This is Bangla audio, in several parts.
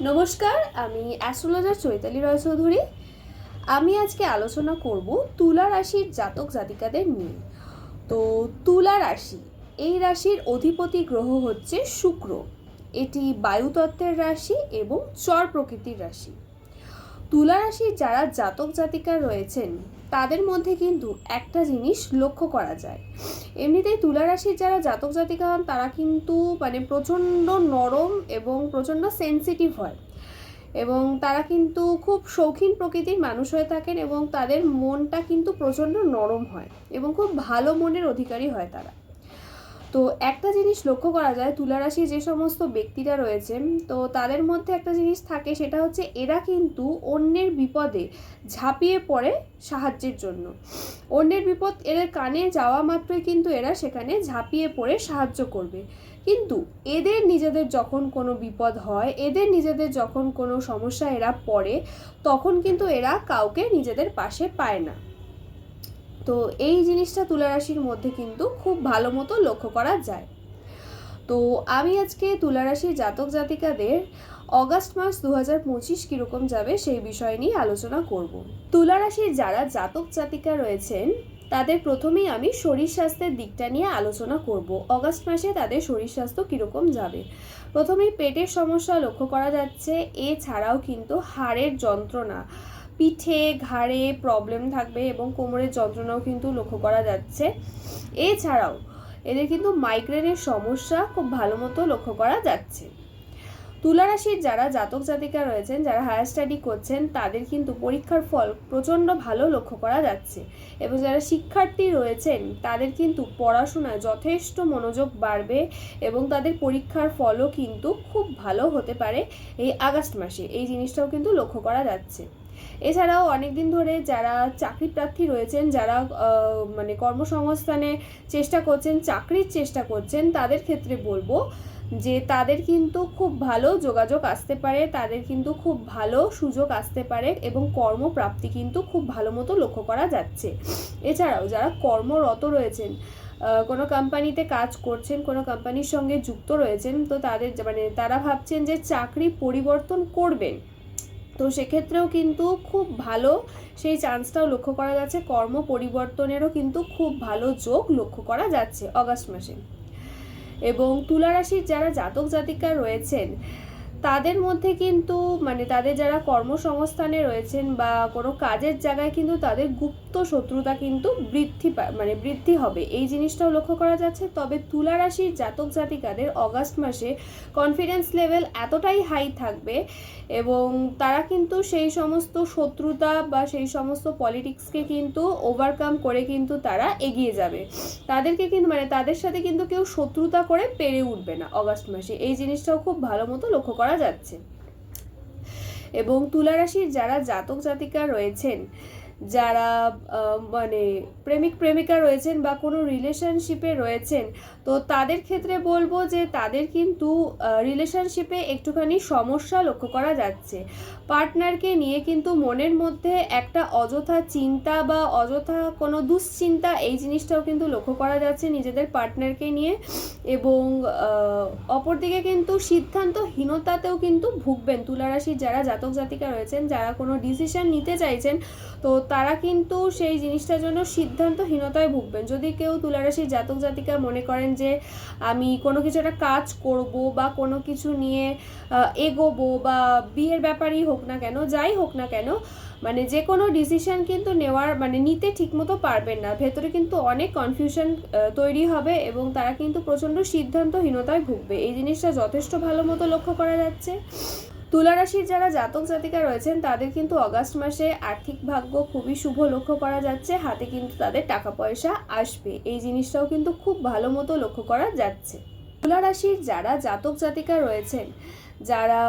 নমস্কার, আমি অ্যাস্ট্রোলজার চৈতালি রায়চৌধুরী। আমি আজকে আলোচনা করব তুলা রাশির জাতক জাতিকাদের নিয়ে। তো তুলা রাশি, এই রাশির অধিপতি গ্রহ হচ্ছে শুক্র। এটি বায়ুতত্ত্বের রাশি এবং চর প্রকৃতির রাশি। তুলা রাশির যারা জাতক জাতিকা রয়েছেন তাদের মধ্যে কিন্তু একটা জিনিস লক্ষ্য করা যায়। এমনিতেই তুলা রাশির যারা জাতক জাতিকা হন তারা কিন্তু প্রচণ্ড নরম এবং প্রচণ্ড সেন্সিটিভ হয়, এবং তারা কিন্তু খুব শৌখিন প্রকৃতির মানুষ হয়ে থাকেন এবং তাদের মনটা কিন্তু প্রচণ্ড নরম হয় এবং খুব ভালো মনের অধিকারী হয় তারা। তো একটা জিনিস লক্ষ্য করা যায়, তুলা রাশি যে সমস্ত ব্যক্তিরা রয়েছেন তো তাদের মধ্যে একটা জিনিস থাকে, সেটা হচ্ছে এরা কিন্তু অন্যের বিপদে ঝাঁপিয়ে পড়ে সাহায্যের জন্য। অন্যের বিপদ এদের কানে যাওয়া মাত্রই কিন্তু এরা সেখানে ঝাঁপিয়ে পড়ে সাহায্য করবে। কিন্তু এদের নিজেদের যখন কোনো বিপদ হয়, এদের নিজেদের যখন কোনো সমস্যা এরা পড়ে, তখন কিন্তু এরা কাউকে নিজেদের পাশে পায় না। তো এই জিনিসটা তুলা রাশির মধ্যে কিন্তু খুব ভালো মতো লক্ষ্য করা যায়। তো আমি আজকে তুলা রাশির জাতক জাতিকাদের অগাস্ট মাস 2025 কীরকম যাবে সেই বিষয় নিয়ে আলোচনা করব। তুলা রাশির যারা জাতক জাতিকা রয়েছেন তাদের প্রথমেই আমি শরীর স্বাস্থ্যের দিকটা নিয়ে আলোচনা করব। অগাস্ট মাসে তাদের শরীর স্বাস্থ্য কীরকম যাবে। প্রথমেই পেটের সমস্যা লক্ষ্য করা যাচ্ছে, এছাড়াও কিন্তু হাড়ের যন্ত্রণা, পিঠে ঘাড়ে প্রবলেম থাকবে এবং কোমরের যন্ত্রণাও কিন্তু লক্ষ্য করা যাচ্ছে। এছাড়াও এদের কিন্তু মাইগ্রেনের সমস্যা খুব ভালো মতো লক্ষ্য করা যাচ্ছে। তুলা রাশির যারা জাতক জাতিকা রয়েছেন, যারা হায়ার স্টাডি করছেন, তাদের কিন্তু পরীক্ষার ফল প্রচণ্ড ভালো লক্ষ্য করা যাচ্ছে, এবং যারা শিক্ষার্থী রয়েছেন তাদের কিন্তু পড়াশোনায় যথেষ্ট মনোযোগ বাড়বে এবং তাদের পরীক্ষার ফলও কিন্তু খুব ভালো হতে পারে এই আগস্ট মাসে। এই জিনিসটাও কিন্তু লক্ষ্য করা যাচ্ছে। এছাড়াও অনেকদিন ধরে যারা চাকরি প্রার্থী রয়েছেন, যারা কর্মসংস্থানে চেষ্টা করছেন, চাকরির চেষ্টা করছেন, তাদের ক্ষেত্রে বলবো যে তাদের কিন্তু খুব ভালো যোগাযোগ আসতে পারে, তাদের কিন্তু খুব ভালো সুযোগ আসতে পারে এবং কর্মপ্রাপ্তি কিন্তু খুব ভালো মতো লক্ষ্য করা যাচ্ছে। এছাড়াও যারা কর্মরত রয়েছেন, কোনো কোম্পানিতে কাজ করছেন, কোনো কোম্পানির সঙ্গে যুক্ত রয়েছেন, তো তাদের তারা ভাবছেন যে চাকরি পরিবর্তন করবেন, তো সেক্ষেত্রেও কিন্তু খুব ভালো সেই চান্সটাও লক্ষ্য করা যাচ্ছে। কর্ম পরিবর্তনেরও কিন্তু খুব ভালো যোগ লক্ষ্য করা যাচ্ছে অগাস্ট মাসে। এবং তুলা রাশির যারা জাতক জাতিকা রয়েছেন তাদের মধ্যে কিন্তু তাদের যারা কর্মসংস্থানে রয়েছেন বা কোনো কাজের জায়গায় কিন্তু তাদের গুপ্ত শত্রুতা কিন্তু বৃদ্ধি হবে, এই জিনিসটাও লক্ষ্য করা যাচ্ছে। তবে তুলা রাশির জাতক জাতিকাদের অগাস্ট মাসে কনফিডেন্স লেভেল এতটাই হাই থাকবে এবং তারা কিন্তু সেই সমস্ত শত্রুতা বা সেই সমস্ত পলিটিক্সকে কিন্তু ওভারকাম করে কিন্তু তারা এগিয়ে যাবে। তাদেরকে কিন্তু তাদের সাথে কিন্তু কেউ শত্রুতা করে পেরে উঠবে না অগাস্ট মাসে, এই জিনিসটাও খুব ভালো মতো লক্ষ্য করা যাচ্ছে। এবং তুলা রাশির যারা জাতক জাতিকা রয়েছেন, যারা প্রেমিক প্রেমিকা রয়েছেন বা কোনো রিলেশনশিপে রয়েছেন, তো তাদের ক্ষেত্রে বলবো যে তাদের কিন্তু রিলেশনশিপে একটুখানি সমস্যা লক্ষ্য করা যাচ্ছে। পার্টনারকে নিয়ে কিন্তু মনের মধ্যে একটা অযথা চিন্তা বা অযথা কোনো দুশ্চিন্তা, এই জিনিসটাও কিন্তু লক্ষ্য করা যাচ্ছে নিজেদের পার্টনারকে নিয়ে। এবং অপরদিকে কিন্তু সিদ্ধান্তহীনতাতেও কিন্তু ভুগবেন তুলা রাশির যারা জাতক জাতিকা রয়েছেন, যারা কোনো ডিসিশন নিতে চাইছেন তো তারা কিন্তু সেই জিনিসটার জন্য সিদ্ধান্তহীনতায় ভুগবেন। যদি কেউ তুলা রাশির জাতক জাতিকা মনে করেন যে আমি কোনো কিছু একটা কাজ করব বা কোনো কিছু নিয়ে এগোবো, বা বিয়ের ব্যাপারই হোক না কেন, যাই হোক না কেন, যে কোনো ডিসিশন কিন্তু নিতে ঠিকমতো পারবেন না, ভেতরে কিন্তু অনেক কনফিউশন তৈরি হবে এবং তারা কিন্তু প্রচণ্ড সিদ্ধান্তহীনতায় ভুগবে, এই জিনিসটা যথেষ্ট ভালো মতো লক্ষ্য করা যাচ্ছে। তুলা রাশির যারা জাতক জাতিকা রয়েছেন তাদের কিন্তু অগাস্ট মাসে আর্থিক ভাগ্য খুবই শুভ লক্ষ্য করা যাচ্ছে, হাতে কিন্তু তাদের টাকা পয়সা আসবে, এই জিনিসটাও কিন্তু খুব ভালো মতো লক্ষ্য করা যাচ্ছে। তুলা রাশির যারা জাতক জাতিকা রয়েছেন, যারা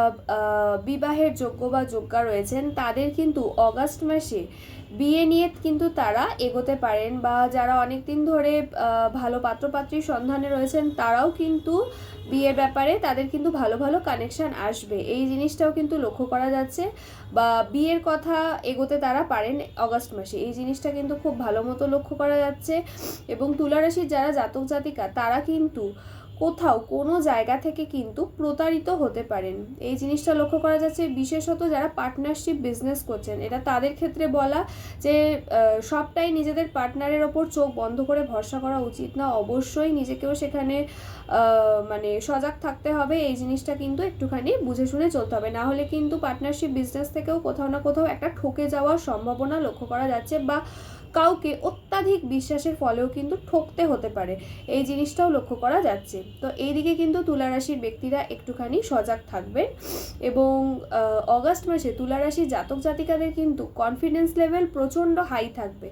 বিবাহের যোগ্য বা যোগ্যা রয়েছেন, তাদের কিন্তু অগাস্ট মাসে বিয়ে নিয়ে কিন্তু তারা এগোতে পারেন, বা যারা অনেক দিন ধরে ভালো পাত্রপাত্রীর সন্ধানে রয়েছেন তারাও কিন্তু বিয়ের ব্যাপারে তাদের কিন্তু ভালো ভালো কানেকশান আসবে, এই জিনিসটাও কিন্তু লক্ষ্য করা যাচ্ছে। বা বিয়ের কথা এগোতে তারা পারেন অগাস্ট মাসে, এই জিনিসটা কিন্তু খুব ভালো মতো লক্ষ্য করা যাচ্ছে। এবং তুলা রাশির যারা জাতক জাতিকা তারা কিন্তু কোথাও কোনো জায়গা থেকে কিন্তু প্রতারিত হতে পারেন। এই জিনিসটা লক্ষ্য করা যাচ্ছে, বিশেষত যারা পার্টনারশিপ বিজনেস করছেন, এটা তাদের ক্ষেত্রে বলা যে সবটাই নিজেদের পার্টনারের ওপর চোখ বন্ধ করে ভরসা করা উচিত না। অবশ্যই নিজেকেও সেখানে মানে সজাগ থাকতে হবে। এই জিনিসটা কিন্তু একটুখানি বুঝে শুনে চলতে হবে, না হলে কিন্তু পার্টনারশিপ বিজনেস থেকেও কোথাও না কোথাও একটা ঠকে যাওয়ার সম্ভাবনা লক্ষ্য করা যাচ্ছে, বা কাউকে অত্যাধিক বিশ্বাসের ফলেও কিন্তু ঠকতে হতে পারে, এই জিনিসটাও লক্ষ্য করা যাচ্ছে। তো এই দিকে কিন্তু তুলা রাশির ব্যক্তিরা একটুখানি সজাগ থাকবেন। এবং অগাস্ট মাসে তুলা রাশির জাতক জাতিকাদের কিন্তু কনফিডেন্স লেভেল প্রচণ্ড হাই থাকবে,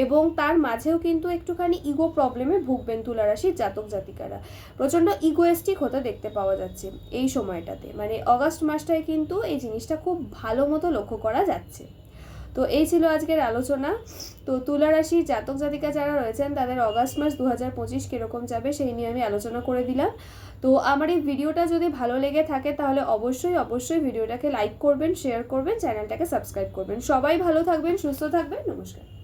এবং তার মাঝেও কিন্তু একটুখানি ইগো প্রবলেমে ভুগবেন তুলা রাশির জাতক জাতিকারা। প্রচণ্ড ইগোয়েস্টিক হতে দেখতে পাওয়া যাচ্ছে এই সময়টাতে, মানে অগাস্ট মাসটায় কিন্তু এই জিনিসটা খুব ভালো মতো লক্ষ্য করা যাচ্ছে। তো এই ছিল আজকের আলোচনা। তো তুলা রাশির জাতক জাতিকা যারা রয়েছেন তাদের অগাস্ট মাস 2025 কীরকম যাবে সেই নিয়ে আমি আলোচনা করে দিলাম। তো আমার এই ভিডিওটা যদি ভালো লেগে থাকে তাহলে অবশ্যই ভিডিওটাকে লাইক করবেন, শেয়ার করবেন, চ্যানেলটাকে সাবস্ক্রাইব করবেন। সবাই ভালো থাকবেন, সুস্থ থাকবেন। নমস্কার।